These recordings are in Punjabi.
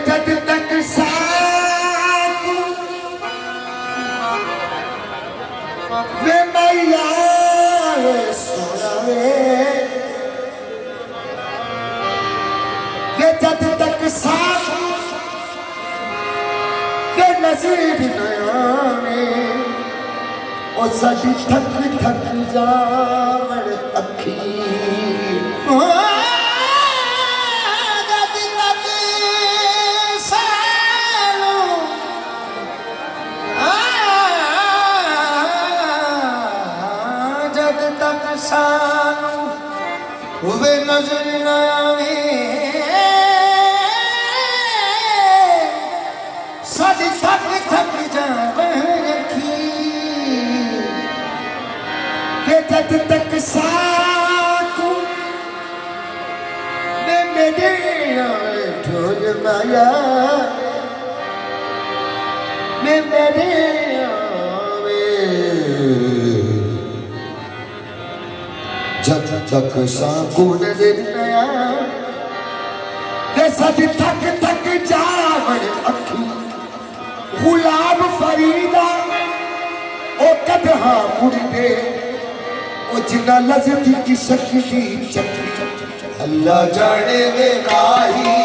जद तक साथ वे मैया सोना वे जद तक साथ वे नज़ीर नयाने ओ साडी थक थक जावण अखी सानू वे नजर न आवे साडी थक थक जावे अखी के जद तक साकू वे मेरे ढोल माया मैं मेरे जब तक साकू नजर नया साडी थक थक जावण अखी गुलाब फरीदा ओ कदहा मुड़दे ओ जिना लज़त की सकती चक्की अल्लाह जाने वे माही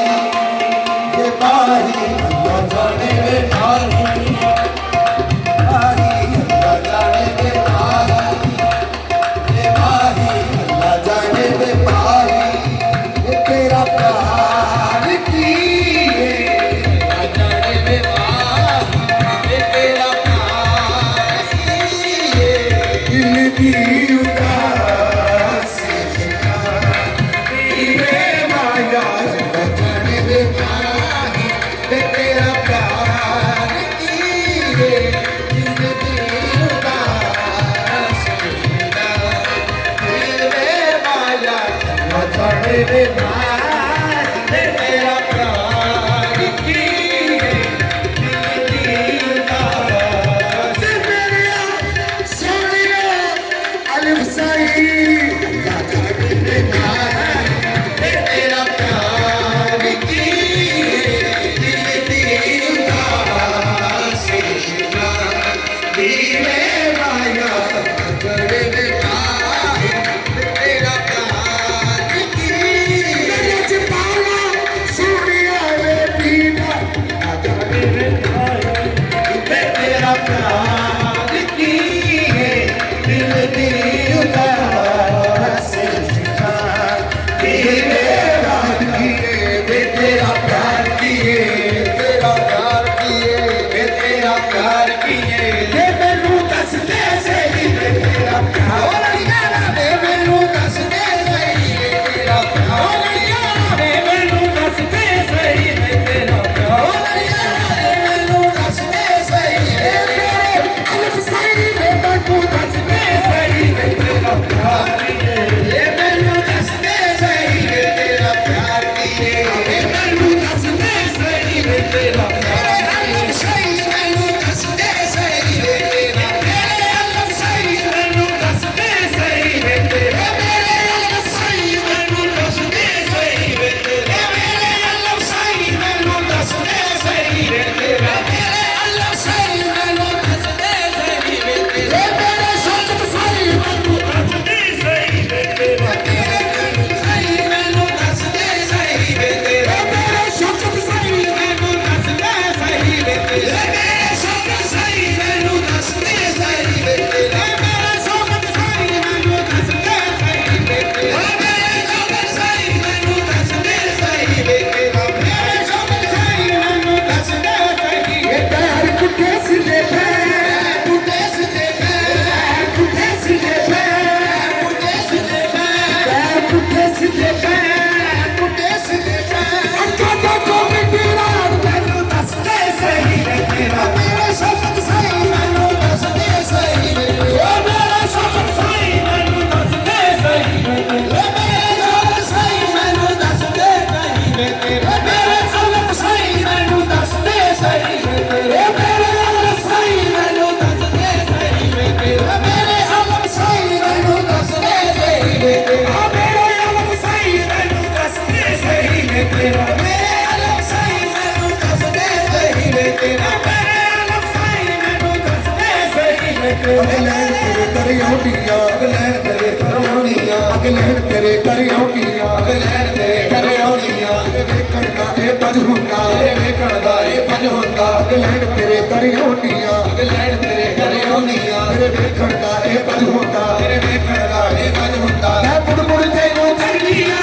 अल्लाह जाने वे माही ਲੈਣ ਤੇਰੇ ਘਰੇ ਆਉਣੀਆਂ ਵੇਖਣ ਦਾ ਇਹ ਪੰਜ ਹੁੰਦਾ ਵੇਖਣ ਦਾ ਇਹ ਪੰਜ ਹੁੰਦਾ ਲੈਣ ਤੇਰੇ ਘਰੇ ਆਉਣੀਆਂ ਲੈਣ ਤੇਰੇ ਘਰੇ ਆਉਣੀਆਂ ਤੇਰੇ ਵੇਖਣ ਦਾ ਇਹ ਪੰਜ ਹੁੰਦਾ ਤੇਰੇ ਵੇਖਣ ਦਾ ਇਹ ਪੰਜ ਹੁੰਦਾ ਮੈਂ ਮੁੜ ਮੁੜ ਤੈਨੂੰ ਤੱਕਦੀਆਂ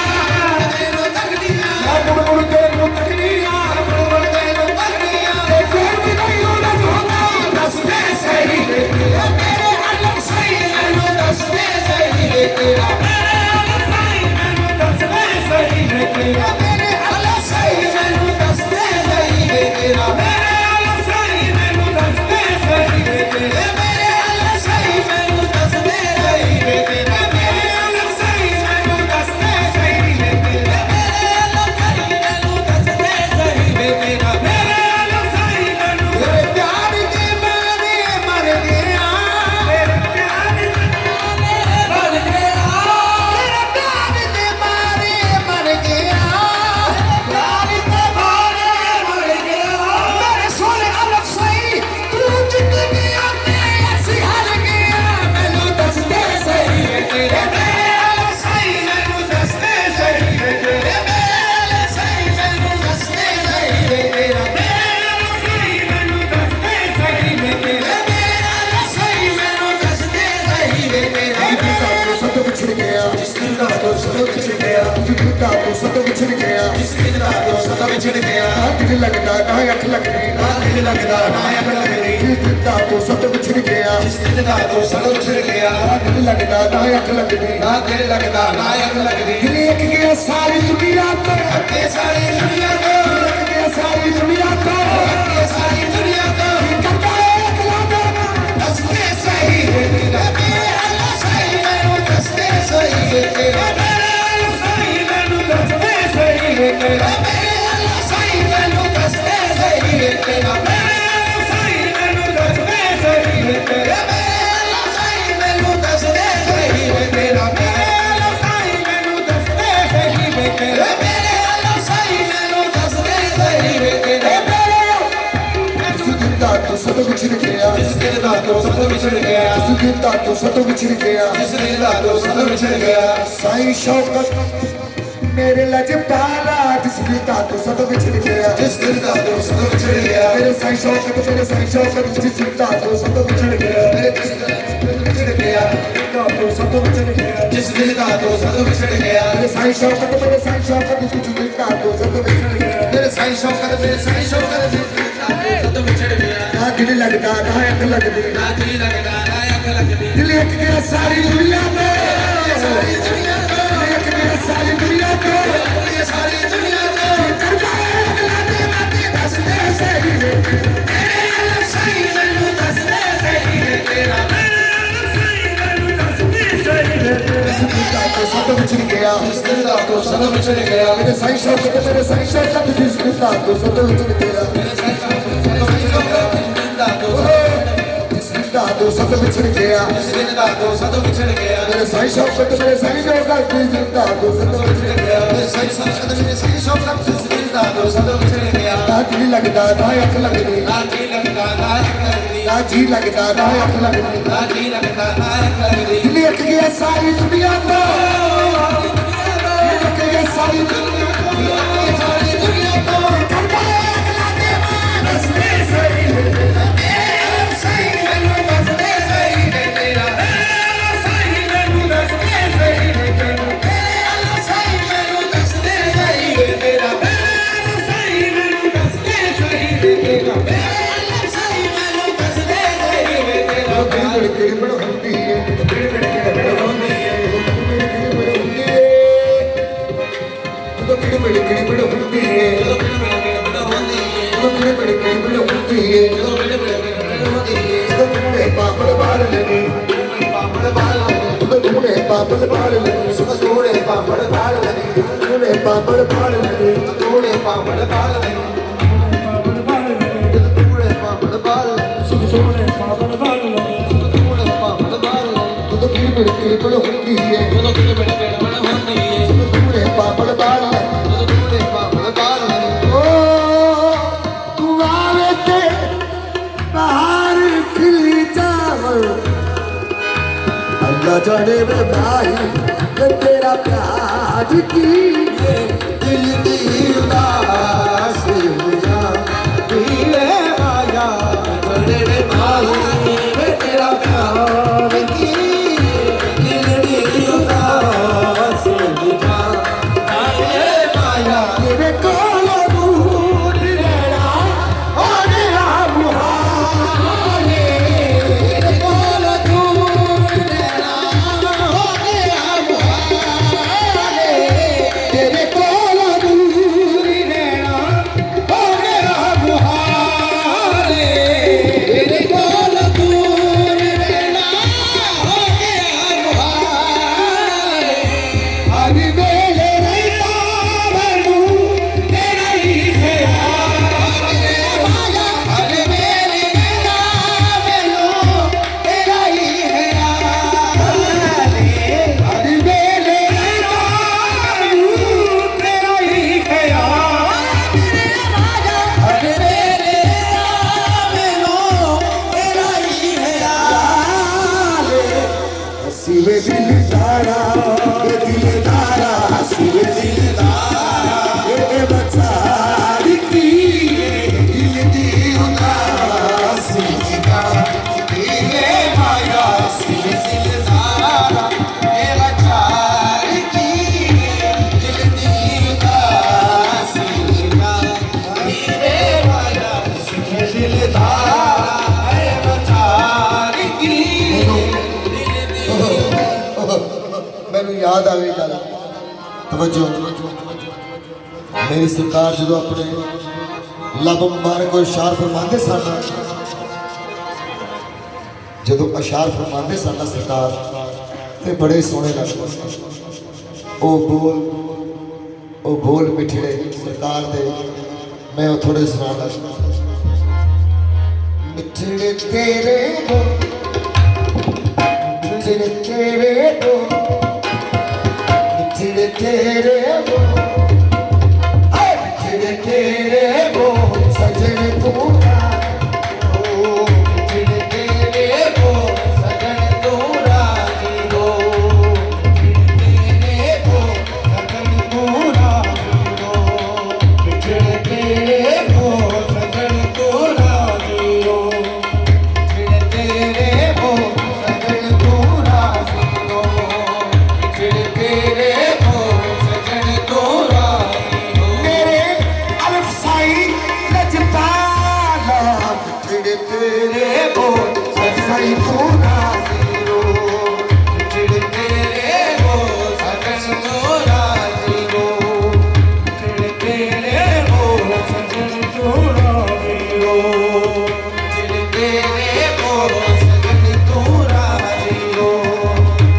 ਤੈਨੂੰ ਤੱਕਦੀਆਂ ਮੈਂ ਮੁੜ ਮੁੜ ਤੈਨੂੰ ਤੱਕਦੀਆਂ ਮੁੜ ਤੈਨੂੰ ਤੱਕਦੀਆਂ ਤੇ ਫਿਰ ਵੀ ਨਹੀਂ ਹੋਣਾ ਚਾਹੁੰਦਾ ਦੱਸਦੇ ਸਹੀ ਵੇ ਤੇਰਾ ਮੇਰੇ ਅਲਗ ਸਹੀ ਮੈਨੂੰ ਦੱਸਦੇ ਸਹੀ ਵੇ ਤੇਰਾ ਮੇਰੇ ਅਲਗ ਸਹੀ ਮੈਨੂੰ ਦੱਸਦੇ ਸਹੀ ਵੇ ਤੇਰਾ ਮੇਰੇ ਅਲਗ ਸਹੀ ਮੈਨੂੰ ਦੱਸਦੇ ਸਹੀ ਵੇ ਤੇਰਾ ਮੇਰੇ ਅਲਗ ਸਹੀ ਮੈਨੂੰ ਦੱਸਦੇ ਸਹੀ ਵੇ ਤੇਰਾ ਮੇਰੇ ਅਲਗ ਸਹੀ ਮੈਨੂੰ ਦੱਸਦੇ ਸਹੀ ਵੇ ਤੇਰਾ ਮੇਰੇ ਅਲਗ ਸਹੀ ਮੈਨੂੰ ਦੱਸਦੇ ਸਹੀ ਵੇ ਤੇਰਾ ਮੇਰੇ ਅਲਗ ਸਹੀ ਮੈਨੂੰ ਦੱਸਦੇ ਸਹੀ ਵੇ ਤੇਰਾ ਮੇਰੇ ਅਲਗ ਸਹੀ ਮੈਨੂੰ ਤੇਰੇ ਪਿਆਰ ਦੇ ਮਾਰੇ ਮਰ ਗਿਆ ਤੇਰੇ ਪਿਆਰ ਦੇ ਮਾਰੇ ਮਰ ਗਿਆ ਤੇਰੇ ਪਿਆਰ ਦੇ ਮਾਰੇ ਮਰ ਗਿਆ ਪਿਆਰ ਦੇ ਮਾਰੇ ਮਰ ਗਿਆ ਮੇਰੇ ਸੋਹਣੇ ਅਲਗ ਸਹੀ ਤੂੰ ਜਿੱਤ ਗਿਆ ਮੈਂ ਅਸੀਂ ਹਾਰ ਗਿਆ ਮੈਨੂੰ ਦੱਸਦੇ ਸਹੀ ਵੇ ਤੇਰੇ ਮੇਰੇ ਅਲਗ ਸਹੀ ਮੈਨੂੰ ਦੱਸਦੇ ਸਹੀ ਵੇ ਤੇਰੇ ਮੇਰੇ ਅਲਗ ਸਹੀ ਮੈਨੂੰ ਦੱਸਦੇ ਸਹੀ ਵੇ ਤੇਰਾ ਮੇਰੇ ਅਲਗ ਸਹੀ ਮੈਨੂੰ ਦੱਸਦੇ ਸਹੀ ਵੇ ਤੇਰਾ ਮੇਰੇ ਅਲਗ ਸਹੀ ਮੈਨੂੰ ਦੱਸਦੇ ਸਹੀ ਵੇ ਤੇਰਾ ਸਤ ਵਿਛੜ ਗਿਆ ਜਿਸ ਦਿਨ ਦਾ ਤੋਂ ਸਦਾ ਵਿਛੜ ਗਿਆ ਜਿੱਤਾ ਤੋਂ ਸਤ ਵਿਛੜ ਗਿਆ ਜਿਸ ਦਿਨ ਦਾ ਤੋਂ ਸਦਾ ਵਿਛੜ ਗਿਆ ਨਾ ਦਿਲ ਲੱਗਦਾ ਨਾ ਅੱਖ ਲੱਗਦੀ ਨਾ ਦਿਲ ਲੱਗਦਾ ਨਾ ਅੱਖ ਲੱਗਦੀ ਜਿੱਤਾ ਤੋਂ ਸਤ ਵਿਛੜ ਗਿਆ ਜਿਸ ਦਿਨ ਦਾ ਤੋਂ ਸਦਾ ਵਿਛੜ ਗਿਆ ਨਾ ਦਿਲ ਲੱਗਦਾ ਨਾ ਅੱਖ ਲੱਗਦੀ ਨਾ ਦਿਲ ਲੱਗਦਾ ਨਾ ਅੱਖ ਲੱਗਦੀ ਦੇਖ ਗਿਆ ਸਾਰੀ ਦੁਨੀਆ ਤੋਂ ਇਹ ਸਾਰੀ ਦੁਨੀਆ ਤੋਂ ਦੇਖ ਗਿਆ ਸਾਰੀ ਦੁਨੀਆ ਤੋਂ ਇਹ ਸਾਰੀ ਦੁਨੀਆ ਤੋਂ ਕਰਦਾ ਇੱਕ ਲਾਦਾ ਦੱਸਦੇ ਸਹੀ ਵੇ ਤੇਰਾ ਮੇਰੇ ਅੱਲਾ ਸਹੀ ਮੈਨੂੰ ਦੱਸਦੇ ਸਹੀ ਵੇ ਤੇਰਾ ਮੇਰੇ ਅੱਲਾ ਸਹੀ ਮੈਨੂੰ ਦੱਸਦੇ ਸਹੀ ਵੇ ਤੇਰਾ ਮੇਰੇ ਅੱਲਾ ਸਹੀ ਮੈਨੂੰ ਦੱਸਦੇ ਸਹੀ ਵੇ ਤੇਰਾ ਮੇਰੇ ਅੱਲਾ ਸਹੀ ਮੈਨੂੰ ਦੱਸਦੇ ਸਹੀ ਵੇ ਤੇਰਾ ਮੇਰੇ ਅੱਲਾ ਸਹੀ ਮੈਨੂੰ ਦੱਸਦੇ ਸਹੀ ਵੇ ਤੇਰਾ ਮੇਰੇ ਅੱਲਾ ਸਹੀ ਮੈਨੂੰ ਦੱਸਦੇ ਸਹੀ ਵੇ ਤੇਰਾ ਮੇਰੇ ਅੱਲਾ ਸਹੀ ਮੈਨੂੰ ਦੱਸਦੇ ਸਹੀ ਵੇ ਤੇਰਾ ਜਿੱਤਾ ਤੋਂ ਸਤ ਵਿਛੜ ਗਿਆ ਜਿਸ ਦਿਨ ਦਾ ਤੋਂ ਸਦਾ ਵਿਛੜ ਗਿਆ ਜਿੱਤਾ ਤੋਂ ਸਤ ਵਿਛੜ ਗਿਆ ਜਿਸ ਦਿਨ ਦਾ ਤੋਂ ਸਦਾ ਵਿਛੜ ਗਿਆ ਸਾਈਂ ਸ਼ੌਕਤ ਮੇਰੇ ਲਜਪਾਲਾ ਜਿਸ ਜਿੱਤਾ ਤੋਂ ਸਤ ਵਿਛੜ ਗਿਆ ਜਿਸ ਦਿਨ ਦਾ ਤੋਂ ਸਦਾ ਵਿਛੜ ਗਿਆ ਮੇਰੇ ਸਾਈਂ ਸ਼ੌਕਤ ਜਿਸ ਜਿੱਤਾ ਤੋਂ ਸਤ ਵਿਛੜ ਗਿਆ ਮੇਰੇ ਜਿਸ ਦਿਨ ਵਿਛੜ ਗਿਆ ਜਿੱਤਾ ਤੋਂ ਸਤ ਵਿਛੜ ਗਿਆ ਜਿਸ ਦਿਨ ਦਾ ਤੋਂ ਸਦਾ ਵਿਛੜ ਗਿਆ ਮੇਰੇ ਸਾਈਂ ਸ਼ੌਕਤ ਜਿਸ ਜਿੱਤਾ ਤੋਂ ਸਤ ਵਿਛੜ ਗਿਆ ਮੇਰੇ ਸਾਈਂ ਸ਼ੌਕਤ ਜਿਸ ਦਿਨ ਦਾ ਤੋਂ ਸਦਾ ਵਿਛੜ ਗਿਆ ਨਾ ਦਿਲ ਲੱਗਦਾ ਨਾ ਅੱਖ ਲੱਗਦੀ ਨਾ ਦਿਲ ਲੱਗਦਾ ਨਾ ਅੱਖ ਲੱਗਦੀ ਦਿਲ ਇੱਕ ਗਿਆ ਸਾਰੀ ਦੁਨੀਆ ਤੇ ਸਾਰੀ ਦੁਨੀਆ ਤੋਂ ਦਿਲ ਇੱਕ ਗਿਆ ਸਾਰੀ ਦੁਨੀਆ ਤੇ ਇਹ ਸਾਰੀ ਦੁਨੀਆ ਤੋਂ ਕਰਦਾ ਅਗਲਾ ਦੇ ਮਾਤੇ ਦੱਸਦੇ ਸਹੀ ਵੇ ਮੇਰੇ ਅੱਲਾ ਸਹੀ ਮੈਨੂੰ ਦੱਸਦੇ ਸਹੀ ਵੇ ਤੇਰਾ ਮੇਰੇ ਅੱਲਾ ਸਹੀ ਮੈਨੂੰ ਦੱਸਦੇ ਸਹੀ ਵੇ ਤੇਰਾ ਜਿੱਤਾ ਤੋਂ ਸਤ ਵਿਛੜ ਗਿਆ ਜਿਸ ਦਿਨ ਦਾ ਤੋਂ ਸਦਾ ਵਿਛੜ ਗਿਆ ਮੇਰੇ ਸਾਈਂ ਸ਼ੌਕਤ ਜਿਸ ਜਿੱਤਾ ਤੋਂ ਸਤ ਵਿਛੜ ਗਿਆ ਮੇਰੇ ਸਾਈਂ ਸ਼ੌਕਤ ਸਦਾ ਵਿਛੜ ਗਿਆ ਜਿਸ ਦਿਨ ਦਾ ਤੋਂ ਜਿਸ ਜਿੱਤਾ ਤੋਂ ਸਤ ਵਿਛੜ ਗਿਆ ਜਿਸ ਦਿਨ ਦਾ ਤੋਂ ਸਦਾ ਵਿਛੜ ਗਿਆ ਮੇਰੇ ਸਾਈਂ ਸ਼ੌਕਤ ਜਿਸ ਜਿੱਤਾ ਤੋਂ ਸਤ ਵਿਛੜ ਗਿਆ ਮੇਰੇ ਸਾਈਂ ਸ਼ੌਕਤ ਜਿਸ ਦਿਨ ਦਾ ਤੋਂ ਸਦਾ ਵਿਛੜ ਗਿਆ ਨਾ ਦਿਲ ਲੱਗਦਾ ਨਾ ਅੱਖ ਲੱਗਦੀ ਨਾ ਜੀ ਲੱਗਦਾ ਨਾ ਅੱਖ ਲੱਗਦੀ ਨਾ ਜੀ ਲੱਗਦਾ ਨਾ ਅੱਖ ਲੱਗਦੀ ਨਾ ਜੀ ਲੱਗਦਾ ਨਾ ਅੱਖ ਲੱਗਦੀ ਦਿਲ ਇੱਕ ਗਿਆ ਸਾਰੀ ਦੁਨੀਆ ਤੋਂ ਦਿਲ ਇੱਕ ਗਿਆ ਸਾਰੀ ਦੁਨੀਆ ਤੋਂ ਸਾਰੀ ਦੁਨੀਆ ਤੋਂ ਕਰਦਾ ਅਗਲਾ ਦੇ ਮਾਂ ਦੱਸਦੇ ਸਹੀ ਵੇ ਮੇਰੇ ਸਹੀ ਮੈਨੂੰ ਦੱਸਦੇ ਸਹੀ ਵੇ ਤੇਰਾ ਮੇਰੇ ਸਹੀ ਮੈਨੂੰ ਦੱਸਦੇ ਸਹੀ ਵੇ ਤੇਰਾ ਮੇਰੇ ਸਹੀ ਮੈਨੂੰ ਦੱਸਦੇ ਸਹੀ ਵੇ ਤੇਰਾ ਮੇਰੇ ਸਹੀ ਮੈਨੂੰ ਦੱਸਦੇ ਸਹੀ ਵੇ ਤੇਰਾ ਮੇਰੇ ਸਹੀ ਮੈਨੂੰ ਦੱਸਦੇ ਸਹੀ ਵੇ ਤੇਰਾ ਕਿਹੜੀ ਕਿਹੜੀ ਬੜ ਹੁੰਦੀ ਏ ਕਿਹੜੀ ਕਿਹੜੀ ਹੁੰਦੀ ਏ ਕਿਹੜੀ ਬੜੀ ਕਿਹੜੀ ਬੜ ਹੁੰਦੀ ਏ ਕਿਹੜੀ ਬੜੀ ਕਿਹੜੀ ਬੜ ਹੁੰਦੀ ਏ ਤੂਨੇ ਪਾਪੜ ਬਾੜ ਲੈਣੀ ਤੂਨੇ ਪਾਪੜ ਬਾੜ ਲੈਣੀ ਤੂਨੇ ਪਾਪੜ ਬਾੜ ਲੈਣੀ ਤੂਨੇ ਪਾਪੜ ਬਾੜ ਲੈਣੀ ਤੂਨੇ ਪਾਪੜ ਬਾੜ ਲੈਣੀ ਤੂੰ ਕਿਹੜੀ ਬੜੀ ਕਿਹੜੀ ਬੜ ਹੁੰਦੀ ਏ ਤੂਨੇ ਪਾਪੜ ਬਾੜ ਲੈਣੀ ਓ ਤੂੰ ਆਵੇ ਤੇ ਬਾਹਰ ਖਿਲੀ ਜਾਵ ਅੱਲਾ ਜਾਣੇ ਵੇ ਭਾਈ ਤੇ ਤੇਰਾ ਪਿਆਰ की दिल दी उदास हुआ पीले आया बड़े माया तेरा प्यार की दिल दी उदास हुआ पीले माया तेरे कोल दूर रहना हो गया मुहाले तेरे कोल दूर रहना हो गया मुहाले तेरे कोल दूर रहना हो गया मुहाले तेरे कोल दूर रहना हो गया मुहाले हर वेले रहना मैनू तेरा ही ख्याल हर वेले रहना मैनू तेरा ही ख्याल हर वेले रहना मैनू तेरा ही ख्याल हर वेले रहना मैनू तेरा ही ख्याल हसीवे दिल तारा हसीवे दिल तारा ये बचारी की दिल दी उदास का ये माया हसीवे दिल तारा ये बचारी की दिल दी उदास का ये माया हसीवे दिल तारा ये बचारी की मैनू याद आ गई गल तवज्जो मेरी सरकार जो अपने लब मुबारक को इशार फरमाते सन जो इशार फरमाते सन सरकार ते बड़े सोहने लगते ओ बोल मिठड़े सरकार दे मैं वो थोड़े सुना लगा मिठड़े तेरे बोल मिठड़े तेरे बोल मिठड़े तेरे बोल मिठड़े तेरे बोल सजन तू मिठड़े तेरे बोल सजन तू राजी हो मिठड़े तेरे बोल सजन तू राजी हो मिठड़े तेरे बोल सजन तू राजी हो मिठड़े तेरे बोल सजन तू राजी हो मिठड़े तेरे बोल सजन तू राजी हो मेरे अल्फ साई लजपाला मिठड़े तेरे बोल सजन तू राजी हो मिठड़े तेरे बोल सजन तू राजी हो मिठड़े तेरे बोल सजन तू राजी हो मिठड़े तेरे बोल सजन तू राजी हो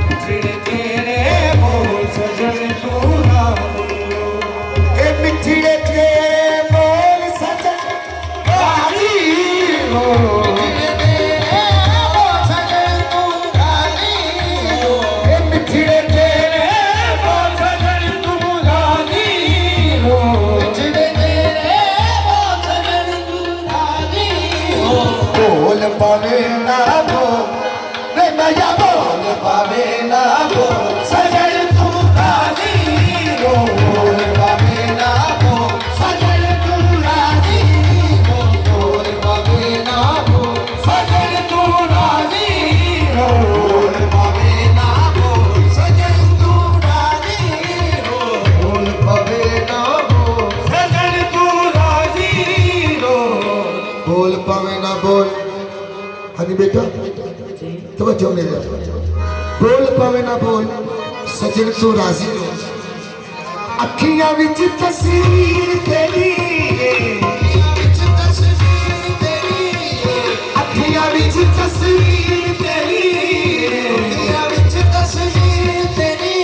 मिठड़े तेरे बोल सजन तू राजी हो ए मिठड़े तेरे बोल सजन राजी हो मिठड़े तेरे बोल सजन तू राजी हो ए मिठड़े तेरे बोल सजन तू राजी हो मिठड़े तेरे बोल सजन तू राजी हो बोल पावे ना बोल रे नया बोल पावे ना बोल सजन तू राजी हो बोल पावे ना बोल सजन तू राजी हो बोल पावे ना बोल सजन तू राजी हो बोल पावे ना बोल सजन तू राजी हो बोल पावे ना बोल सजन तू राजी हो बोल पावे ना बोल हनी बेटा तवज्जो मेरे बोल पावे ना बोल सजन तू राजी हो अखियां विच तस्वीर तेरी अखियां विच तस्वीर तेरी अखियां विच तस्वीर तेरी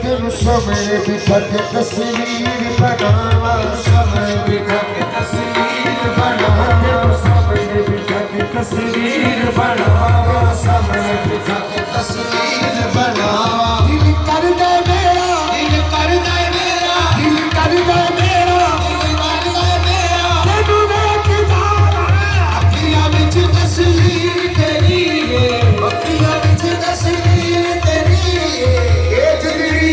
तेरू समय बिठा के तस्वीर बनावा समय बिठा के तस्वीर बनावा समय बिठा के तस्वीर बनावा समय बिठा के तस्वीर बनावा दिल कर दे मेरा दिल कर दे मेरा दिल कर दे मेरा दिल कर दे मेरा तेनू देख जाना अखियां विच तस्वीर तेरी अखियां विच तस्वीर तेरी ए जगरी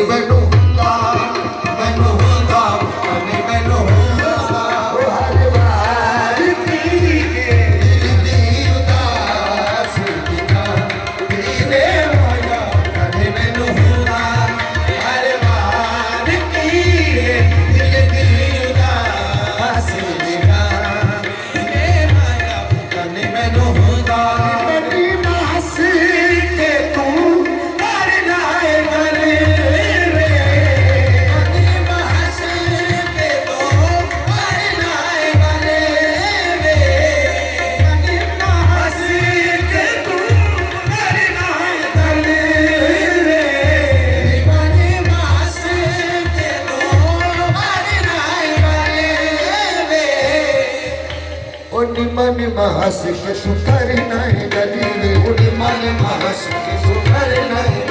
ਨਹੀਂ ਮੈਨੂੰ ਹੁੰਦਾ ਮੈਨੂੰ ਹੁੰਦਾ ਨਹੀਂ ਮੈਨੂੰ ਹੁੰਦਾ ਉਹ ਹਰ ਵਾਰ ਪੀ ਕੇ ਦਿਲ ਦੀ ਉਦਾਸ ਦਿਖਾ ਤੇਰੇ ਮਾਇਆ ਕਦੇ ਮੈਨੂੰ ਹੁੰਦਾ ਹਰ ਵਾਰ ਪੀ ਕੇ ਦਿਲ ਦੀ ਉਦਾਸ ਦਿਖਾ ਤੇਰੇ ਮਾਇਆ ਕਦੇ ਮੈਨੂੰ ਹੁੰਦਾ ਬੜੀ ਮਾਸ ਕੇ ਤੂੰ ਕਰਨਾ ਹੈ ਮਨੇ मन महस के तू करना है गली मन महस के तू करना है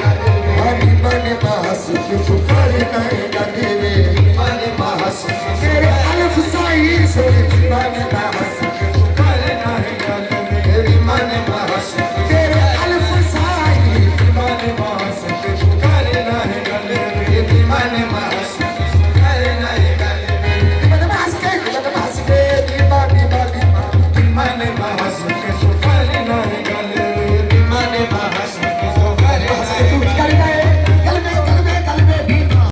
गली मन महस के तू करना है गली मन महस तेरे अल्फ साई सोच मन महस